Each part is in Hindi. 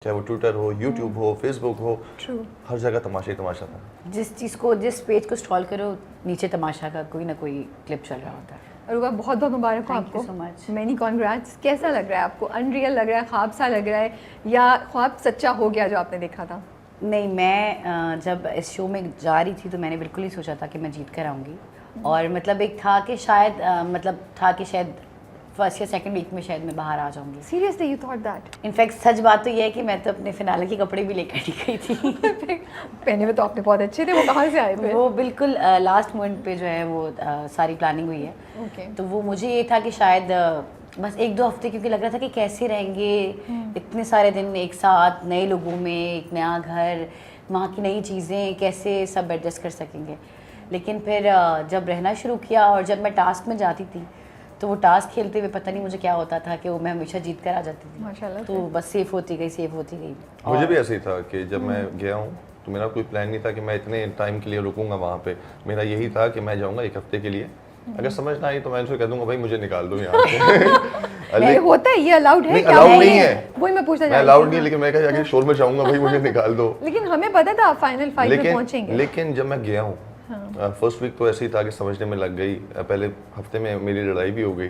चाहे वो ट्विटर हो, यूट्यूब हो, फेसबुक हो, हर जगह तमाशा ही तमाशा था। जिस पेज को स्क्रॉल करो नीचे तमाशा का कोई ना कोई क्लिप चल रहा होता है। अरुबा बहुत बहुत मुबारक हो Thank आपको। you so much. Many congrats. कैसा लग रहा है आपको? अनरियल लग रहा है, ख्वाब सा लग रहा है, या ख्वाब सच्चा हो गया जो आपने देखा था? नहीं, मैं जब इस शो में जा रही थी तो मैंने बिल्कुल नहीं सोचा था कि मैं जीत कर आऊँगी। और मतलब एक था कि शायद फर्स्ट या सेकंड वीक में शायद मैं बाहर आ जाऊँगी। Seriously you thought that? In fact सच बात तो ये है कि मैं तो अपने फिनाले के कपड़े भी लेकर ही गई थी। पहने में तो आपने बहुत अच्छे थे, वो कहाँ से आए थे? वो बिल्कुल लास्ट मोमेंट पे जो है वो सारी प्लानिंग हुई है। ओके। तो वो मुझे ये था कि शायद बस 1-2 हफ्ते, क्योंकि लग रहा था कि कैसे रहेंगे इतने सारे दिन एक साथ, नए लोगों में, एक नया घर, वहाँ की नई चीज़ें, कैसे सब एडजस्ट कर सकेंगे। लेकिन फिर जब रहना शुरू किया और जब मैं टास्क में जाती थी तो वो टास्क खेलते हुए पता नहीं मुझे क्या होता था कि वो मैं हमेशा जीत कर आ जाती थी। माशाल्लाह। तो बस सेफ होती गई। मुझे भी ऐसे ही था कि जब मैं गया हूँ तो मेरा कोई प्लान नहीं था कि मैं इतने टाइम के लिए रुकूंगा वहाँ पे। मेरा यही था कि मैं जाऊँगा 1 हफ्ते के लिए, अगर समझ ना आई तो मैं उनसे कह दूंगा भाई मुझे निकाल दो यहाँ से। ये होता है, ये अलाउड है? नहीं, क्या अलाउड नहीं नहीं है। वही मैं पूछना मैं चाह अलाउड रही नहीं, थी। लेकिन मैं कहा जाके शोर में जाऊँगा भाई मुझे निकाल दो। लेकिन हमें पता था फाइनल 5 में पहुंचेंगे। लेकिन जब मैं गया हूँ फर्स्ट वीक तो ऐसे ही था कि समझने में लग गई। पहले हफ्ते में मेरी लड़ाई भी हो गई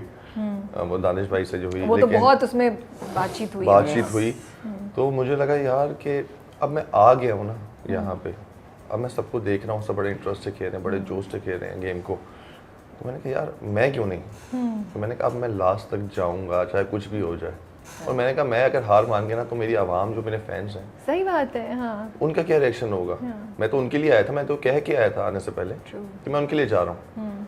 वो दानिश भाई से जो हुई, वो तो बहुत उसमें बातचीत हुई। तो मुझे लगा यार कि अब मैं आ गया हूँ ना यहाँ पे, अब मैं सबको देख रहा हूँ, सब बड़े इंटरेस्ट से खेल रहे हैं, बड़े जोश से खेल रहे हैं गेम को। तो मैंने कहा यार मैं क्यों नहीं। तो मैंने कहा अब मैं लास्ट तक जाऊँगा चाहे कुछ भी हो जाए। और मैंने कहा मैं अगर हार मान गया ना तो मेरी आवाम जो मेरे फैंस हैं, सही बात है। हाँ, उनका क्या रिएक्शन होगा। मैं तो उनके लिए आया था, मैं तो कह के आया था आने से पहले कि मैं उनके लिए जा रहा हूँ।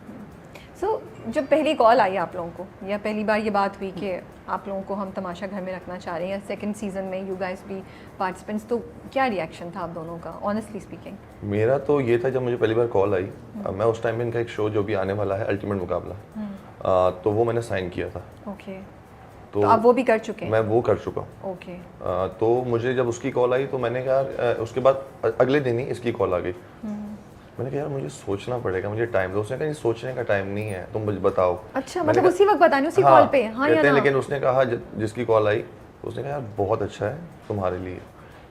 सो जब पहली कॉल आई आप लोगों को, या पहली बार ये बात हुई कि आप लोगों को हम तमाशा घर में रखना चाह रहे हैं, या सेकंड सीजन में यू गाइस भी पार्टिसिपेंट्स, तो क्या रिएक्शन था आप दोनों का ऑनेस्टली स्पीकिंग? मेरा तो ये था जब मुझे पहली बार कॉल आई, मैं उस टाइम में इनका एक शो जो भी आने वाला है अल्टीमेट मुकाबला, तो वो मैंने साइन किया था। ओके। तो आप वो भी कर चुके हैं? मैं वो कर चुका हूँ। ओके। तो मुझे जब उसकी कॉल आई तो मैंने कहा उसके बाद अगले दिन ही इसकी कॉल आ गई। मैंने कहा यार मुझे सोचना पड़ेगा, मुझे टाइम दो। उसने कहा ये सोचने का टाइम नहीं है, तुम मुझे बताओ। अच्छा, मतलब उसी वक्त बतानी, उसी कॉल पे? हाँ या ना? लेकिन उसने कहा जिसकी कॉल आई उसने कहा यार बहुत अच्छा है तुम्हारे लिए।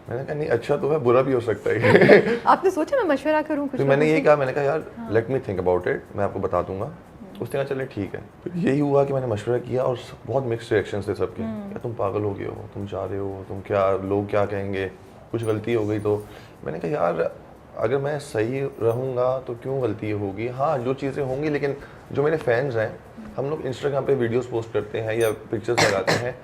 मैंने कहा नहीं अच्छा तो है, बुरा भी हो सकता है। आपने सोचा मैं मशवरा करूँ कुछ? तो मैंने यही कहा, मैंने कहा यार let me think about it, मैं आपको बता दूंगा। उसने कहा चले ठीक है। फिर यही हुआ कि मैंने मशवरा किया और बहुत मिक्स्ड रिएक्शंस थे सबके। यार तुम पागल हो गए हो, तुम जा रहे हो, तुम क्या, लोग क्या कहेंगे, कुछ गलती हो गई तो। मैंने कहा यार अगर मैं सही रहूँगा तो क्यों गलती होगी। हाँ जो चीज़ें होंगी, लेकिन जो मेरे फैंस हैं, हम लोग इंस्टाग्राम पे वीडियोस पोस्ट करते हैं या पिक्चर्स लगाते हैं,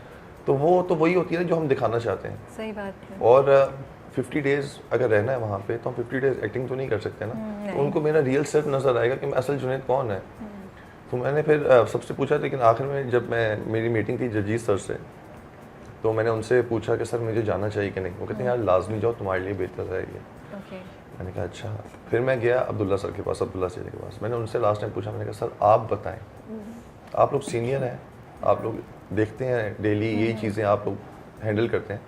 तो वो तो वही होती है जो हम दिखाना चाहते हैं। सही बात है। और 50 डेज़ अगर रहना है वहाँ पे तो हम 50 डेज़ एक्टिंग तो नहीं कर सकते ना। तो उनको मेरा रियल सेल्फ नज़र आएगा कि मैं असल जुनैद कौन है। तो मैंने फिर सबसे पूछा, लेकिन आखिर में जब मेरी मीटिंग थी जजीज सर से, तो मैंने उनसे पूछा कि सर मुझे जाना चाहिए कि नहीं। वो कहते हैं यार लाजमी जाओ, तुम्हारे लिए बेहतर रहेगी। मैंने कहा अच्छा। फिर मैं गया अब्दुल्ला सर के पास, अब्दुल्ला सर के पास। मैंने उनसे लास्ट टाइम पूछा, मैंने कहा सर आप बताएं, आप लोग सीनियर हैं, आप लोग देखते हैं डेली यही चीज़ें आप लोग हैंडल करते हैं,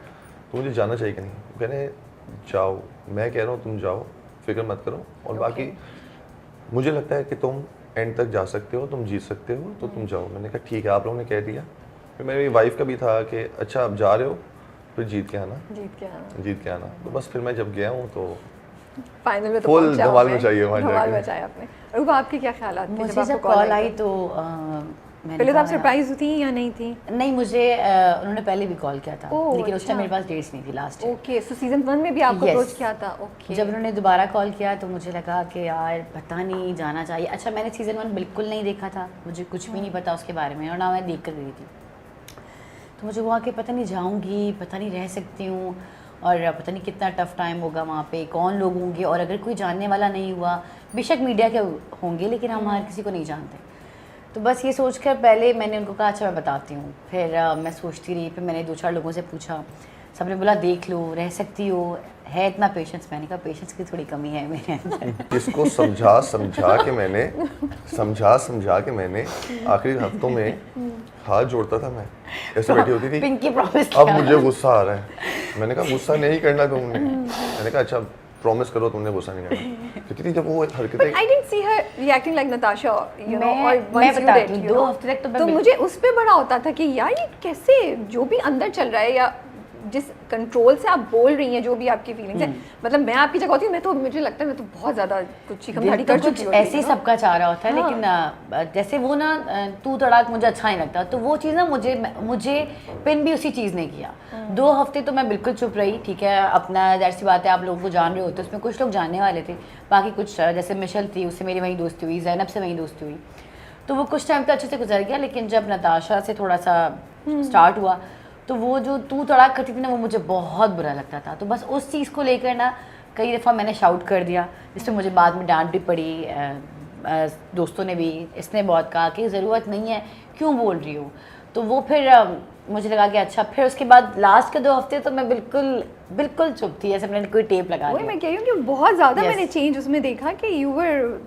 तो मुझे जाना चाहिए कि नहीं। वो कह रहे हैं जाओ, मैं कह रहा हूँ तुम जाओ, फिक्र मत करो, और बाकी मुझे लगता है कि तुम एंड तक जा सकते हो, तुम जीत सकते हो, तो तुम जाओ। मैंने कहा ठीक है, आप लोगों ने कह दिया। फिर मेरी वाइफ का भी था कि अच्छा आप जा रहे हो, फिर जीत के आना। तो बस फिर मैं जब गया हूँ तो फाइनल में तो फुल पहुंचा धमाल आपने। मचाई है वहाँ धमाल जाके। मचाया आपने। रुबा आपके क्या ख्यालात थे मुझे जब जब आपको कॉल आई तो पहले तो आप सरप्राइज थी या नहीं थी? नहीं, मुझे उन्होंने पहले भी कॉल किया था, ओह, लेकिन उस टाइम अच्छा। मेरे पास डेट्स नहीं थी लास्ट टाइम। ओके, सो सीजन 1 में भी आपको Yes. अप्रोच किया था? ओके। जब उन्होंने दोबारा कॉल किया तो मुझे लगा कि यार पता नहीं जाना चाहिए। अच्छा, मैंने सीज़न 1 बिल्कुल नहीं देखा था, मुझे कुछ भी नहीं पता उसके बारे में, और ना मैं देख कर गई थी। तो मुझे हुआ कि पता नहीं जाऊँगी, पता नहीं रह सकती हूँ, और पता नहीं कितना टफ टाइम होगा वहाँ पे, कौन लोग होंगे, और अगर कोई जानने वाला नहीं हुआ, बेशक मीडिया के होंगे लेकिन हम हर किसी को नहीं जानते। तो बस ये सोचकर पहले मैंने उनको कहा अच्छा मैं बताती हूँ। फिर मैं सोचती रही, फिर मैंने 2-4 लोगों से पूछा, सबने बोला देख लो, रह सकती हो, है इतना पेशेंस। मैंने कहा पेशेंस की थोड़ी कमी है मेरे अंदर। इसको समझा के मैंने आखिरी हफ्तों में हाथ जोड़ता था, मैं ऐसे बैठी होती थी। पिंकी प्रॉमिस अब मुझे गुस्सा आ रहा है। मैंने कहा गुस्सा नहीं करना तुमने। मैंने कहा अच्छा प्रॉमिस करो तुमने गुस्सा नहीं करना। क्योंकि जब वो हरकतें, I didn't see her reacting like Natasha, you know, और मैं once you बताती did, हूँ, you 2 know, हफ्ते तक तो तो मुझे उस पे बड़ा होता था कि यार ये कैसे, जो भी अंदर चल रहा है, या जिस कंट्रोल से आप बोल रही हैं जो भी आपकी फीलिंग्स है, मतलब मैं आपकी जगह होती हूँ, मैं तो मुझे लगता है मैं तो बहुत ज़्यादा कुछ चीखम-धाड़ी कर चुकी होती ऐसे ही सबका चाह रहा होता है, लेकिन जैसे वो ना तू तड़ाक मुझे अच्छा नहीं लगता, तो वो चीज़ ना मुझे पिन भी उसी चीज़ ने किया। 2 हफ्ते तो मैं बिल्कुल चुप रही, ठीक है, अपना जैसी बात है, आप लोगों को जान रहे होते, उसमें कुछ लोग जानने वाले थे, बाकी कुछ जैसे मिशेल थी, उससे मेरी वहीं दोस्ती हुई, ज़ैनब से वहीं दोस्ती हुई, तो वो कुछ टाइम तो अच्छे से गुजर गया। लेकिन जब नताशा से थोड़ा सा स्टार्ट हुआ, तो वो जो तू तड़ाक करती थी ना, वो मुझे बहुत बुरा लगता था। तो बस उस चीज़ को लेकर ना कई दफ़ा मैंने शाउट कर दिया, जिससे मुझे बाद में डांट भी पड़ी, दोस्तों ने भी, इसने बहुत कहा कि ज़रूरत नहीं है, क्यों बोल रही हो। तो वो फिर मुझे लगा कि अच्छा, फिर उसके बाद लास्ट के 2 हफ्ते तो मैं बिल्कुल चुप थी, ऐसे मैंने कोई टेप लगा वही दिया। मैं कह रही हूँ कि बहुत ज़्यादा Yes. मैंने चेंज उसमें देखा कि you were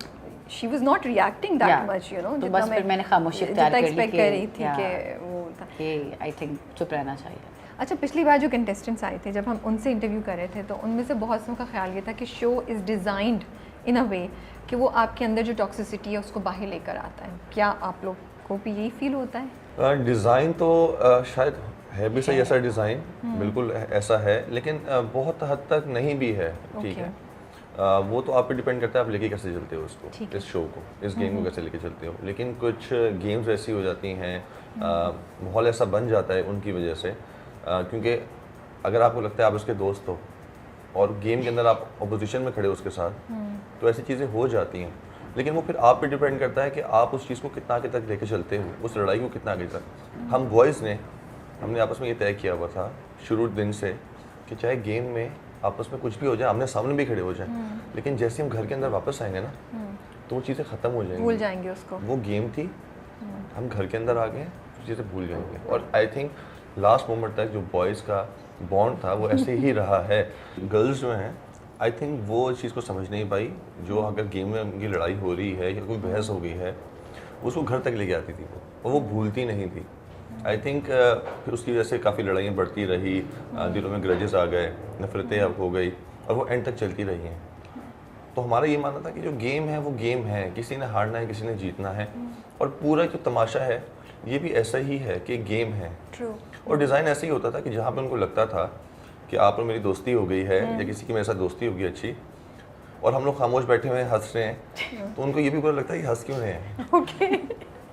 she was not reacting that much, you know, तो बस फिर मैंने खामोशी इख्तियार कर ली एक्सपेक्ट कर रही थी कि वो था कि आई थिंक चुप रहना चाहिए। अच्छा, पिछली बार जो कंटेस्टेंट्स आए थे, जब हम उनसे इंटरव्यू कर रहे थे, तो उनमें से बहुत से का ख्याल ये था कि शो इज़ डिज़ाइंड इन अ वे कि वो आपके अंदर जो टॉक्सिसिटी है उसको बाहर लेकर आता है। क्या आप लोग को भी यही फील होता है? डिज़ाइन तो शायद है भी सही, ऐसा डिज़ाइन बिल्कुल ऐसा है, लेकिन बहुत हद तक नहीं भी है, ठीक है। वो तो आप पे डिपेंड करता है आप लेके कैसे चलते हो उसको, इस शो को, इस गेम को कैसे लेके चलते हो। लेकिन कुछ गेम्स ऐसी हो जाती हैं, माहौल ऐसा बन जाता है उनकी वजह से, क्योंकि अगर आपको लगता है आप उसके दोस्त हो और गेम के अंदर आप अपोजिशन में खड़े हो उसके साथ, तो ऐसी चीज़ें हो जाती हैं। लेकिन वो फिर आप पे डिपेंड करता है कि आप उस चीज़ को कितना आगे तक लेके चलते हो, उस लड़ाई को कितना आगे तक। हम बॉयज़ ने हमने आपस में ये तय किया हुआ था शुरू दिन से कि चाहे गेम में आपस में कुछ भी हो जाए, आमने सामने भी खड़े हो जाए, लेकिन जैसे हम घर के अंदर वापस आएंगे ना, तो वो चीज़ें ख़त्म हो जाएंगी, भूल जाएंगे उसको। वो गेम थी, हम घर के अंदर आ गए, चीज़ें भूल जाएंगे। और आई थिंक लास्ट मोमेंट तक जो बॉयज़ का बॉन्ड था वो ऐसे ही रहा है। गर्ल्स जो हैं, आई थिंक वो इस चीज़ को समझ नहीं पाई, जो अगर गेम में उनकी लड़ाई हो रही है या कोई बहस हो गई है, उसको घर तक लेके आती थी वो, और वो भूलती नहीं थी। आई थिंक फिर उसकी वजह से काफ़ी लड़ाइयाँ बढ़ती रही, दिलों में ग्रजेस आ गए, नफरतें अब हो गई, और वो एंड तक चलती रही हैं। तो हमारा ये मानना था कि जो गेम है वो गेम है, किसी ने हारना है, किसी ने जीतना है, और पूरा जो तमाशा है ये भी ऐसा ही है कि गेम है। ट्रू। और डिज़ाइन ऐसे ही होता था कि जहाँ पे उनको लगता था कि आप और मेरी दोस्ती हो गई है या किसी की मेरे साथ दोस्ती होगी अच्छी, और हम लोग खामोश बैठे हुए हैं, हंस रहे हैं, तो उनको ये भी बुरा लगता है कि हंस क्यों रहे हैं। ओके।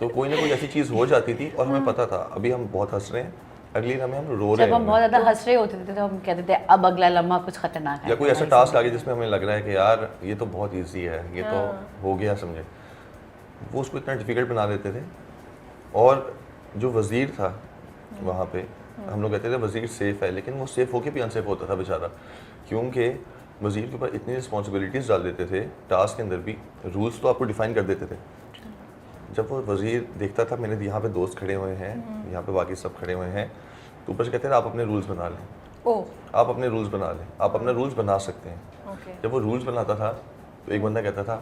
तो कोई ना कोई ऐसी चीज़ हो जाती थी, और हमें पता था अभी हम बहुत हंस रहे हैं, अगली लम्हे हम रो रहे जब हम हैं, बहुत ज़्यादा हंस रहे होते थे तो हम कहते थे अब अगला लम्हा कुछ खतरनाक है, या कोई ऐसा टास्क आ गया जिसमें हमें लग रहा है कि यार ये तो बहुत ईजी है, ये तो हो गया समझे, वो उसको इतना डिफ़िकल्ट बना देते थे। और जो वज़ीर था वहाँ पे, हम लोग कहते थे वज़ीर सेफ़ है, लेकिन वो सेफ़ होके भी अनसेफ होता था बेचारा, क्योंकि वज़ीर के ऊपर इतनी रिस्पॉन्सिबिलिटीज़ डाल देते थे, टास्क के अंदर भी रूल्स तो आपको डिफ़ाइन कर देते थे। जब वो वज़ीर देखता था मेरे यहाँ पे दोस्त खड़े हुए हैं, यहाँ पे बाकी सब खड़े हुए हैं, तो ऊपर से कहते थे आप अपने रूल्स बना लें, ओह, आप अपने रूल्स बना लें, आप अपने रूल्स बना सकते हैं। ओके। जब वो रूल्स बनाता था तो एक बंदा कहता था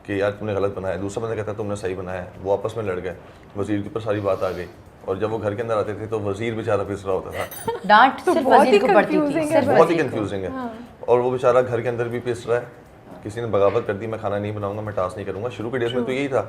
कि यार तुमने गलत बनाया, दूसरा बंदा कहता था तुमने सही बनाया, वो आपस में लड़ गए, वज़ीर के ऊपर सारी बात आ गई, और जब वो घर के अंदर आते थे तो वज़ीर बेचारा पिस रहा होता था। डांट तो सिर्फ बहुत ही वज़ीर को पड़ती थी, confusing है। सिर्फ बहुत ही वज़ीर को। कंफ्यूजिंग है, और वो बेचारा घर के अंदर भी पिस रहा है, किसी ने बगावत कर दी, मैं खाना नहीं बनाऊंगा, मैं टास्क नहीं करूंगा। शुरू के डेज में तो यही था